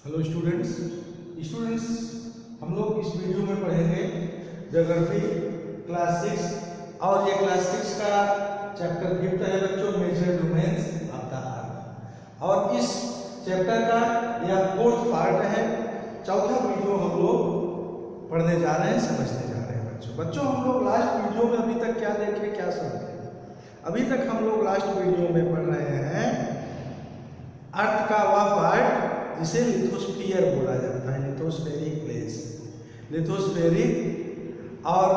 Hello students हम लोग इस वीडियो में पढ़ेंगे ज्योग्राफी क्लास 6 और ये क्लास 6 का चैप्टर 5 है बच्चों, major domains of the earth. और इस चैप्टर का यह 4th पार्ट है। चौथा वीडियो हम लोग पढ़ने जा रहे हैं, समझने जा रहे हैं बच्चों हम लोग लास्ट वीडियो में अभी तक क्या देखे, क्या समझे? अभी तक हम लोग लास्ट वीडियो में पढ़ रहे हैं अर्थ का वह पार्ट जिसे लिथोस्फीयर बोला जाता है, लिथोस्फेरिक प्लेस। लिथोस्फेरिक और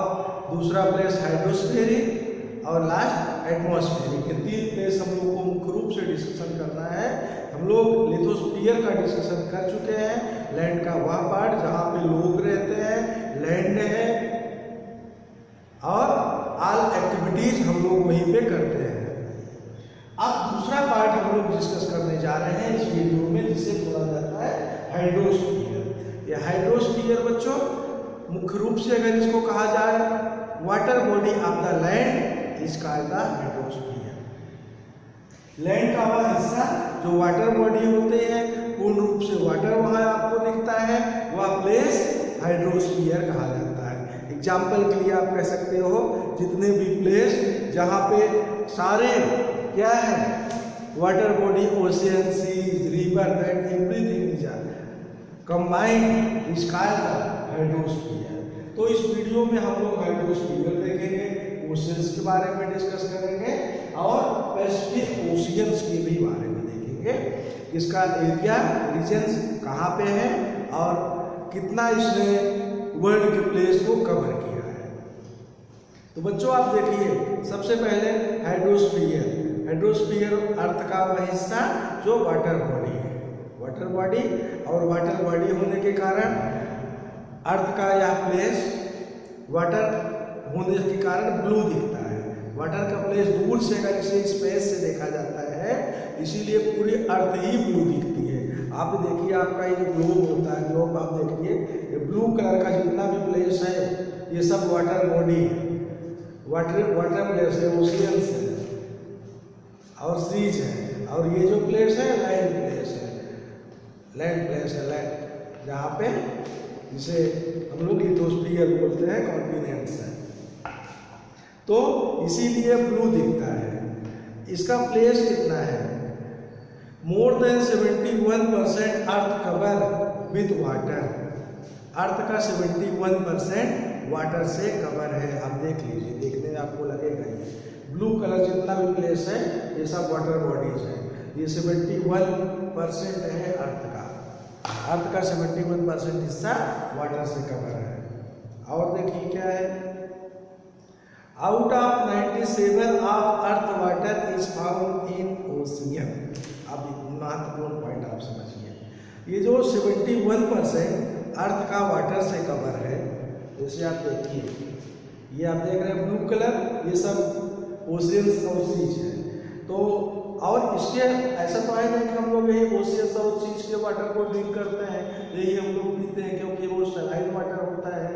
दूसरा प्लेस हाइड्रोस्फेरिक और लास्ट एटमॉस्फेरिक। ये 3 प्लेस हम लोग को मुख्य रूप से डिस्कशन करना है। हम लोग लिथोस्फीयर का डिस्कशन कर चुके हैं, लैंड का वह पार्ट जहाँ पे लोग रहते हैं, लैंड है और ऑल एक्टिविटीज हम लोग वहीं पे करते हैं। अब दूसरा पार्ट हम लोग डिस्कस करने जा रहे हैं इस वीडियो में, जिसे बोला जाता है हाइड्रोस्फीयर। ये हाइड्रोस्फीयर बच्चों मुख्य रूप से अगर इसको कहा जाए, water body of the land is called the hydrosphere. Land का वह हिस्सा जो वाटर बॉडी होते हैं, पूर्ण रूप से वाटर वहां आपको दिखता है, वह प्लेस हाइड्रोस्फीयर कहा जाता है। एग्जाम्पल के लिए आप कह सकते हो जितने भी प्लेस जहाँ पे सारे क्या है water body, ocean, seas, river, that everything is combined is called hydrosphere. तो इस वीडियो में हम लोग हाइड्रोस्फीयर देखेंगे, ओशियंस के बारे में डिस्कस करेंगे और पैसिफिक ओशियंस के भी बारे में देखेंगे। इसका एरिया रीजन्स कहाँ पे है और कितना इसने वर्ल्ड के प्लेस को कवर किया है। तो बच्चों आप देखिए, सबसे पहले हाइड्रोस्फीयर। हाइड्रोस्फीयर अर्थ का वह हिस्सा जो वाटर बॉडी है, वाटर बॉडी और वाटर बॉडी होने के कारण अर्थ का यह प्लेस वाटर होने के कारण ब्लू दिखता है। वाटर का प्लेस दूर से अगर इसे स्पेस से देखा जाता है, इसीलिए पूरी अर्थ ही ब्लू दिखती है। आप देखिए, आपका ये ग्लोब होता है, ग्लोब आप देखिए, ये ब्लू कलर का जितना भी प्लेस है ये सब वाटर बॉडी है, वाटर प्लेस है, ओशियंस है और सीज है। और ये जो प्लेस है लैंड प्लेस है, लैंड प्लेस है, लैंड जहाँ पे जिसे हम लोग लिथोस्फीयर बोलते हैं, कॉन्टिनेंट्स है। तो इसीलिए ब्लू दिखता है। इसका प्लेस कितना है? More than 71% earth cover with water. Earth का 71% वाटर से कवर है। आप देख लीजिए, देखने में आपको लगेगा ये ब्लू कलर जितना भी प्लेस है ये सब वाटर बॉडीज है। ये 71% है अर्थ का। अर्थ का 71% हिस्सा वाटर से कवर है। और देखिए क्या है, out of 97 of earth water is found in ocean. अब महत्वपूर्ण पॉइंट आप समझिए, ये जो 71% अर्थ का वाटर से कवर है, जैसे आप देखिए, ये आप देख रहे हैं ब्लू कलर, ये सब ओशियंस और सीज है। तो और इसके ऐसा तो है नहीं कि हम लोग यही ओशियंस और सीज के वाटर को ड्रिंक करते हैं, यही हम लोग पीते हैं, क्योंकि वो सलाइन वाटर होता है,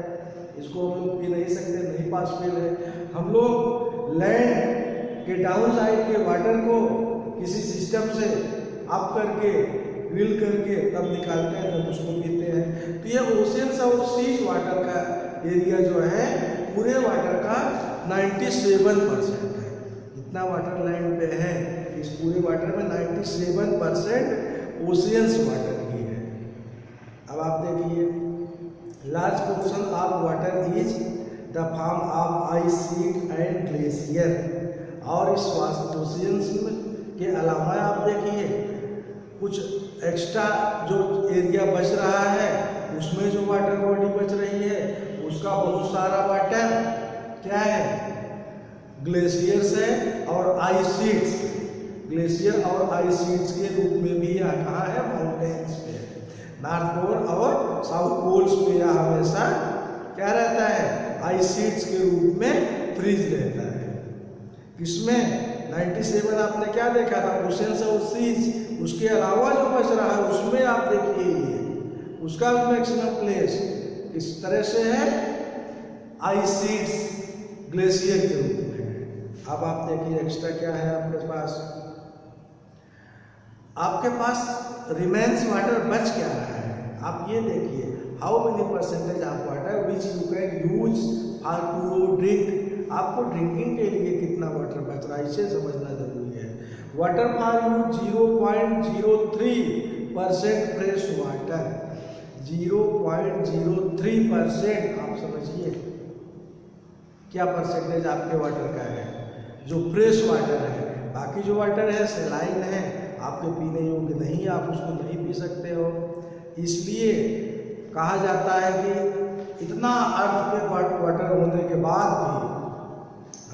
इसको हम लोग पी नहीं सकते, नहीं पॉसिबल है। हम लोग लैंड के डाउन साइड के वाटर को किसी सिस्टम से अप करके ड्रिल करके तब निकालते हैं, तब उसको पीते हैं। तो ये ओशियंस और सीज वाटर का एरिया जो है पूरे वाटर का 97% है। इतना वाटर लैंड पे है, इस पूरे वाटर में 97% ओशियंस वाटर ही है। अब आप देखिए, large portion of water is the form of ice sheet and glacier. और इस ओशियंस के अलावा आप देखिए कुछ एक्स्ट्रा जो एरिया बच रहा है, उसमें जो वाटर बॉडी बच रही है, उसका बहुत सारा वाटर क्या है, ग्लेशियर्स है और आइस शीट्स। ग्लेशियर और आइस शीट्स के रूप में भी यह कहाँ है, माउंटेन्स पे है। नॉर्थ पोल और साउथ पोल्स पे यह हमेशा क्या रहता है, आइस शीट्स के रूप में फ्रीज रहता है। इसमें 97 आपने क्या देखा था, ओशियंस और सीज। उसके अलावा जो बच रहा है उसमें आप देखिए ये उसका मैक्सिमम प्लेस इस तरह से है, आइस शीट्स ग्लेशियर के रूप में है। अब आप देखिए एक्स्ट्रा क्या है आपके पास रिमेन्स वाटर बच क्या रहा है। आप ये देखिए, how many percentage of water which you can use for to drink, आपको ड्रिंकिंग के लिए कितना वाटर बच रहा है इसे समझना जरूरी है। Water for use 0.03% fresh water, 0.03%, आप समझिए क्या परसेंटेज आपके वाटर का है जो फ्रेश वाटर है। बाकी जो वाटर है सलाइन है, आपके पीने योग्य नहीं, आप उसको नहीं पी सकते हो। इसलिए कहा जाता है कि इतना अर्थ पे वाटर होने के बाद भी,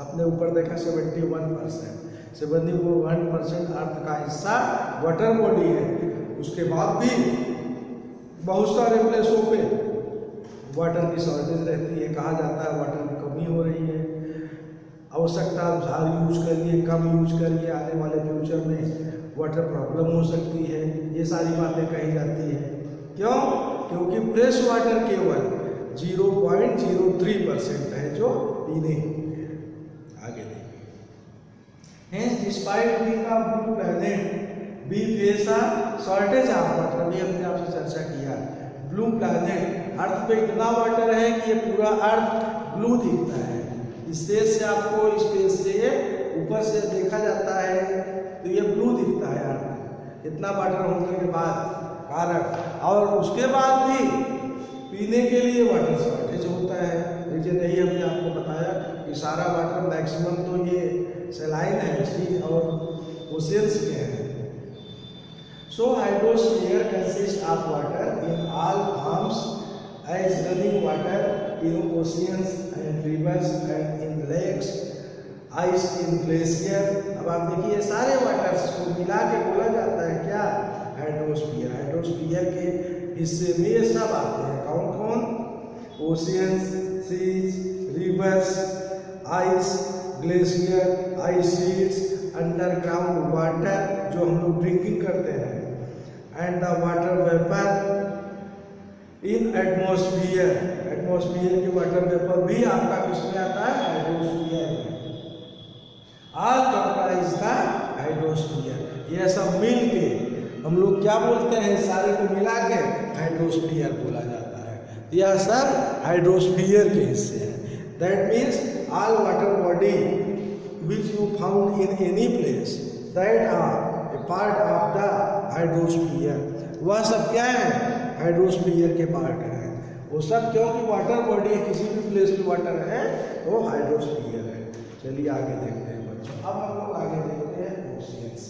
आपने ऊपर देखा 71% अर्थ का हिस्सा वाटर बॉडी है, उसके बाद भी बहुत सारे प्लेसों पे वाटर की शॉर्टेज रहती है। कहा जाता है वाटर की कमी हो रही है, आवश्यकता अनुसार यूज करिए, कम यूज करिए, आने वाले फ्यूचर में वाटर प्रॉब्लम हो सकती है, ये सारी बातें कही जाती है। क्यों? क्योंकि फ्रेश वाटर केवल 0.03% है जो पीने योग्य है। आगे देखिए, Hence, despite being a blue planet, we face a shortage of water। अभी हमने आपसे चर्चा किया, ब्लू प्लैनेट, अर्थ पे इतना वाटर है कि ये पूरा अर्थ ब्लू दिखता है। स्पेस से आपको, स्पेस से ऊपर से देखा जाता है तो ये ब्लू दिखता है अर्थ, इतना वाटर होने के बाद कारण, और उसके बाद भी पीने के लिए वाटर शॉर्टेज होता है। रीजन यही हमने आपको बताया कि सारा वाटर मैक्सिमम तो ये सलाइन है, सी और ओशियंस के हैं। So hydrosphere consist of water in all forms as running water in oceans and rivers and in lakes, ice in glacier. अब आप देखिए सारे वाटर्स को मिला के बोला जाता है क्या? हाइड्रोस्फीयर। हाइड्रोस्फीयर के हिस्से में ये सब आते हैं। कौन कौन? Oceans, seas, rivers, ice, glacier, ice sheets, underground water जो हम लोग ड्रिंकिंग करते हैं, and the water vapour in atmosphere. Atmosphere के वाटर वेपर भी आपका किसमें आता है? हाइड्रोस्फीयर में। All comprise the hydrosphere. ये सब मिल के हम लोग क्या बोलते हैं? सारे को मिला के हाइड्रोस्फीयर बोला जाता है। यह सब हाइड्रोस्फीयर के हिस्से हैं। That means all water body which you found in any place that are a part of the hydrosphere, वह सब क्या है? हाइड्रोस्फीयर के पार्ट हैं। वो सब क्योंकि वाटर बॉडी किसी भी प्लेस में वाटर है तो हाइड्रोस्फीयर है। चलिए आगे देखते हैं बच्चों। अब हम लोग आगे देखते हैं ओशियंस।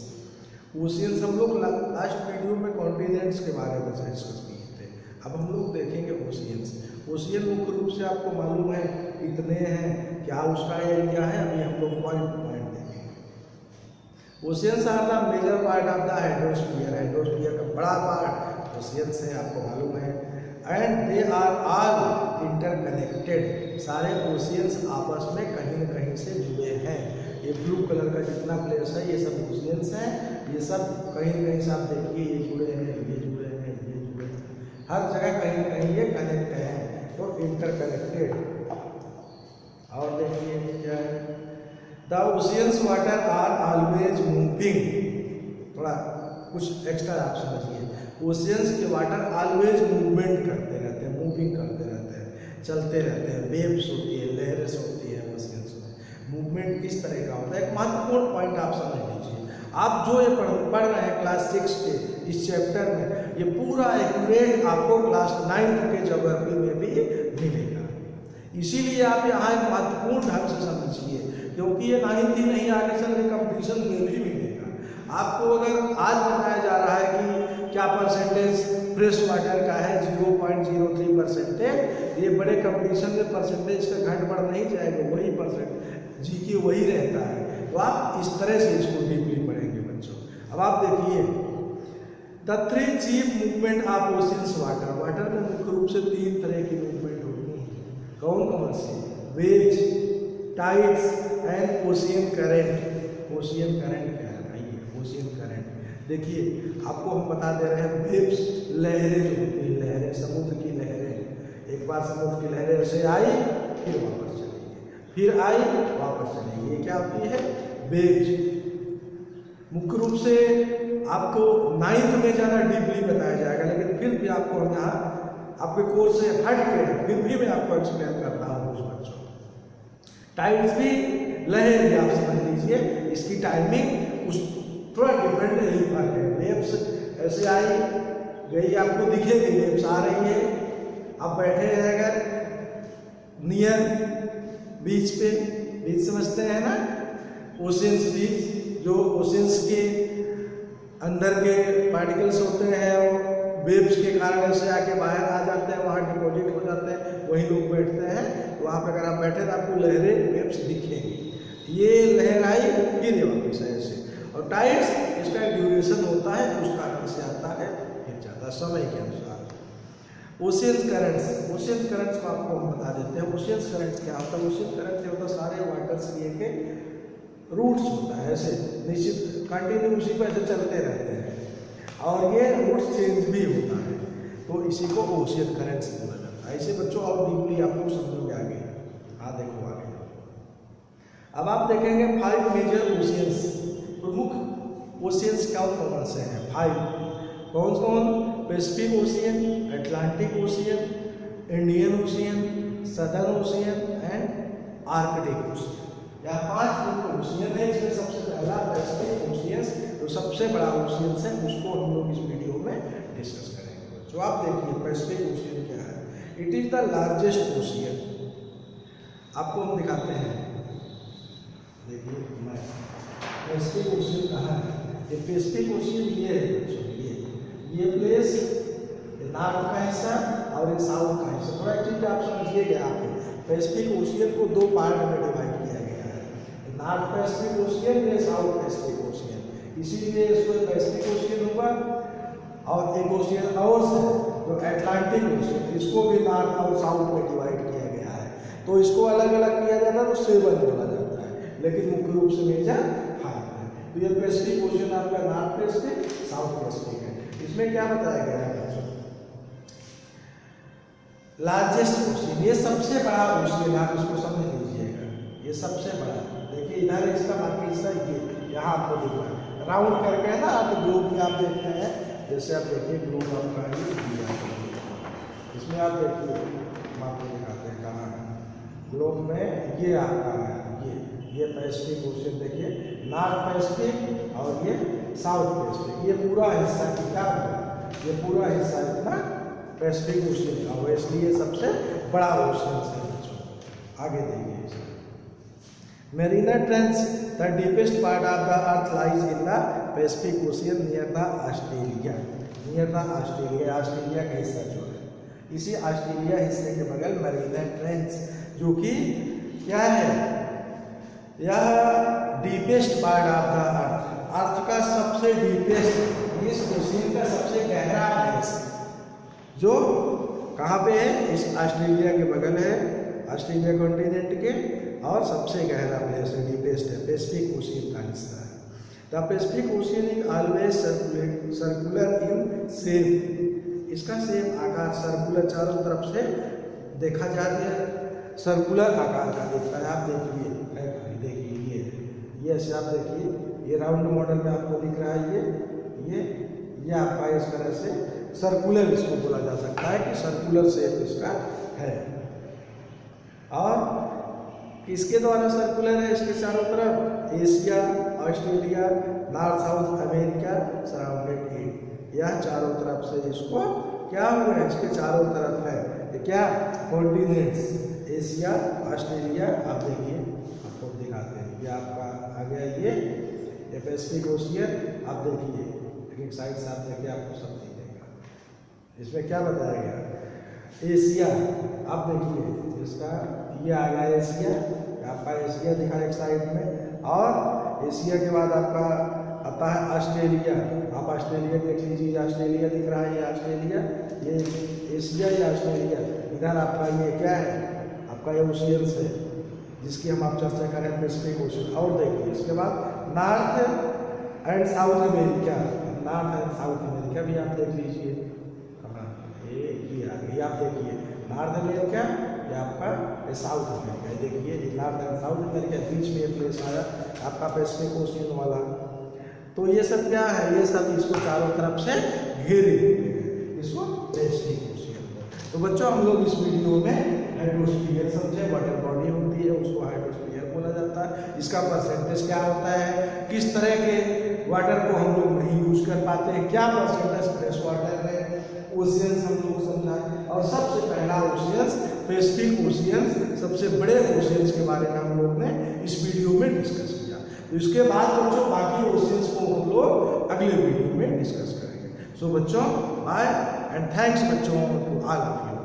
ओशियंस हम लोग लास्ट वीडियो में कॉन्टिनेंट्स के बारे में डिस्कस किए थे, अब हम लोग देखेंगे ओशियंस। ओशियन मुख्य रूप से आपको मालूम है कितने हैं, क्या उसका एरिया है, अभी हम लोग पॉइंट टू पॉइंट देखेंगे। Oceans are the major part of the hydrosphere. Hydrosphere का बड़ा पार्ट ओशियंस है, आपको मालूम है। And they are all interconnected. सारे ओशियंस आपस में कहीं न कहीं से जुड़े हैं। ये ब्लू कलर का जितना प्लेस है ये सब ओशियंस हैं। ये सब कहीं न कहीं से आप देखिए ये जुड़े हैं, ये जुड़े हैं, ये जुड़े हैं, हर जगह कहीं न कहीं ये कनेक्ट हैं, तो इंटरकनेक्टेड। और देखिए क्या है, the oceans water are always moving. थोड़ा कुछ एक्स्ट्रा आप समझिए, ओशियंस के वाटर ऑलवेज मूवमेंट करते रहते हैं, मूविंग करते रहते हैं, चलते रहते हैं। वेव्स होती है, लहरें होती है ओशियंस में। मूवमेंट किस तरह का होता है, एक महत्वपूर्ण पॉइंट आप समझ लीजिए। आप जो ये पढ़ रहे हैं क्लास 6 के इस चैप्टर में, ये पूरा एक्यूरेट आपको क्लास 9 के ज्योग्राफी में भी मिलेगा। इसीलिए आप यहाँ एक महत्वपूर्ण ढंग से समझिए, क्योंकि ये 9th ही नहीं, आगे चल के कंपटीशन में भी मिलेगा। आपको अगर आज बताया जा रहा है कि क्या परसेंटेज फ्रेश वाटर का है, 0.03%, ये बड़े कंपटीशन में परसेंटेज का घट बढ़ नहीं जाएगा, वही परसेंट जीके वही रहता है। तो आप इस तरह से इसको डीपली पढ़ेंगे बच्चों। अब आप देखिए, the 3 chief movement of oceans water. Water में मुख्य रूप से 3 तरह की मूवमेंट होती है। कौन कौन सी? Waves, tides and ocean current. Ocean current क्या है भाई? ओशियन करंट देखिए, आपको हम बता दे रहे हैं। वेव्स लहरें जो होती हैं, लहरें, समुद्र की लहरें। एक बार समुद्र की लहरें ऐसे आई, फिर वापस चली गई, फिर आई, वापस चली गई, ये क्या होती है? वेव्स। मुख्य रूप से आपको 9th में ज़्यादा डीपली बताया जाएगा, लेकिन फिर भी आपको यहाँ आपके कोर्स से हट के फिर भी मैं आपको एक्सप्लेन करता हूँ कुछ बच्चों। टाइड्स भी लहर ही आप समझ लीजिए, इसकी टाइमिंग उस थोड़ा डिफरेंट यही पर है। वेव्स ऐसे आई गई आपको दिखेगी, वेव्स आ रही है, आप बैठे हैं अगर नियर बीच पे, बीच समझते हैं ना, ओशियंस बीच, जो ओशियंस के अंदर के पार्टिकल्स होते हैं वो वेव्स के कारण ऐसे आके बाहर आ जाते हैं, वहाँ डिपॉजिट हो जाते हैं, वही लोग बैठते हैं। वहाँ पे अगर आप बैठे तो आपको लहरें वेव्स दिखेंगी। ये लहर आई फिर वापस ऐसे। और टाइड्स इसका ड्यूरेशन होता है, उस कारण से आता है फिर जाता समय के अनुसार। ओशियन करंट्स को आपको हम बता देते हैं। ओशियन करंट क्या होता है? ओशियन करंट क्या होता है? सारे वाटर्स के रूट्स होता है, ऐसे निश्चित कंटिन्यू उसी पर ऐसे चलते रहते हैं और ये रूट्स चेंज भी होता है, तो इसी को ओशियन करंट्स बोला जाता है। ऐसे बच्चों और डीपली आपको समझोगे आगे। हाँ देखो आगे, अब आप देखेंगे 5 मेजर ओशियंस, प्रमुख ओशियंस कौन कौन से हैं? 5 कौन कौन? Pacific ocean, Atlantic ocean, Indian ocean, southern ocean and Arctic ocean. यहाँ 5 प्रमुख ओशियन है। इसमें सबसे पहला पैसिफिक ओशियन, जो सबसे बड़ा ओशियन है, उसको हम लोग इस वीडियो में डिस्कस करेंगे। तो आप देखिए पैसिफिक ओशियन क्या है। It is the largest ocean. आपको हम दिखाते हैं, देखिए मैं पैसिफिक ओशियन कहाँ है? ये पैसिफिक ओशियन ये है बच्चों, ये प्लेस नॉर्थ का हिस्सा और ये साउथ का हिस्सा। थोड़ा चीज आप समझिएगा, यहाँ पैसिफिक ओशियन को 2 पार्ट में डिवाइड किया गया है, नॉर्थ पैसिफिक ओशियन, ये साउथ पैसिफिक ओशियन। इसीलिए इसको पैसिफिक ओशियन हुआ। और एक ओशियन और है जो एटलांटिक ओशियन, इसको भी नॉर्थ और साउथ में डिवाइड किया गया है। तो इसको अलग अलग किया जाता है तो 7 बोला जाता है, लेकिन मुख्य रूप से मेजर 5 है। तो ये पैसिफिक ओशियन आपका नॉर्थ पैसिफिक, साउथ पैसिफिक है। इसमें क्या बताया गया है बच्चों? लार्जेस्ट ओशियन, ये सबसे बड़ा ओशियन, आप इसको समझ लीजिएगा, ये सबसे बड़ा। देखिए इधर इसका बाकी हिस्सा ये यहाँ आपको दिख रहा है राउंड करके, है ना, आप ग्लोब में आप देखते हैं, जैसे आप देखिए ग्लोब आपका इसमें आप देखिए, हम आपको दिखाते हैं कहाँ है ग्लोब में। ये आपका है, ये पैसिफिक ओशियन देखिए, नॉर्थ पैसिफिक और ये साउथ पैसिफिक, ये पूरा हिस्सा क्या होगा? ये पूरा हिस्सा इतना पैसिफिक ओशियन का हुआ, इसलिए सबसे बड़ा ओशियन है बच्चों। आगे देखिए, Mirena trench, the deepest part of the earth lies in the Pacific ocean near the Australia. Near the Australia, Australia का हिस्सा जो है, इसी ऑस्ट्रेलिया हिस्से के बगल मेरीना ट्रेंच, जो कि क्या है? यह डीपेस्ट पार्ट ऑफ द अर्थ का सबसे डीपेस्ट, इस ओशियन का सबसे गहरा प्लेस जो कहाँ पे है? इस ऑस्ट्रेलिया के बगल है, ऑस्ट्रेलिया कॉन्टिनेंट के, और सबसे गहरा प्लेस है, डीपेस्ट है, पैसिफिक ओशियन का हिस्सा है। The Pacific ocean is always circular in shape. इसका शेप आकार सर्कुलर, चारों तरफ से देखा जाता है सर्कुलर आकार का दिखता है। आप देखिए, देखिए ये ऐसे आप देखिए, ये राउंड मॉडल में आपको दिख रहा है, ये आपका इस तरह से सर्कुलर इसको बोला जा सकता है कि सर्कुलर शेप इसका है। और किसके द्वारा सर्कुलर है? इसके चारों तरफ Asia, Australia, north south America surrounded it. यह चारों तरफ से इसको क्या हुआ है? इसके चारों तरफ है क्या? Continents, Asia, Australia. आप देखिए, आपको दिखाते हैं, ये आपका आ गया ये पैसिफिक ओशियन। आप देखिए एक साइड से आप देखिए, आपको सब दिखेगा। इसमें क्या बताया गया? एशिया, आप देखिए इसका ये आ गया एशिया, आपका एशिया दिखा एक साइड में, और एशिया के बाद आपका आता है ऑस्ट्रेलिया। आप ऑस्ट्रेलिया देख लीजिए, ऑस्ट्रेलिया दिख रहा है, ये ऑस्ट्रेलिया, ये एशिया, ये ऑस्ट्रेलिया। इधर आपका ये क्या है? आपका ये ओशियंस है जिसकी हम आप चर्चा कर रहे हैं, पैसिफिक ओशियन। और देखिए इसके बाद north and south America, north and south America भी आप देख लीजिए। ये आ गई, आप देखिए नॉर्थ अमेरिका, ये आपका साउथ अमेरिका, देखिए ये नॉर्थ एंड साउथ अमेरिका, बीच में ये प्लेस आया आपका पैसिफिक ओशियन वाला। तो ये सब क्या है? ये सब इसको चारों तरफ से घेरे, इसको तो बच्चों हम लोग इस वीडियो में हाइड्रोस्फीयर समझे, वाटर बॉडी होती है उसको हाइड्रोस्फीयर बोला जाता है, इसका परसेंटेज क्या होता है, किस तरह के वाटर को हम लोग नहीं यूज कर पाते हैं, क्या परसेंटेज फ्रेश वाटर है, ओशियंस हम लोग समझा, और सबसे पहला ओशियंस पैसिफिक ओशियंस, सबसे बड़े ओशियंस के बारे में हम लोग ने इस वीडियो में डिस्कस किया। तो इसके बाद बच्चों बाकी ओशियंस को हम लोग अगले वीडियो में डिस्कस करेंगे। सो बच्चों बाय एंड थैंक्स बच्चों टू ऑल ऑफ यू।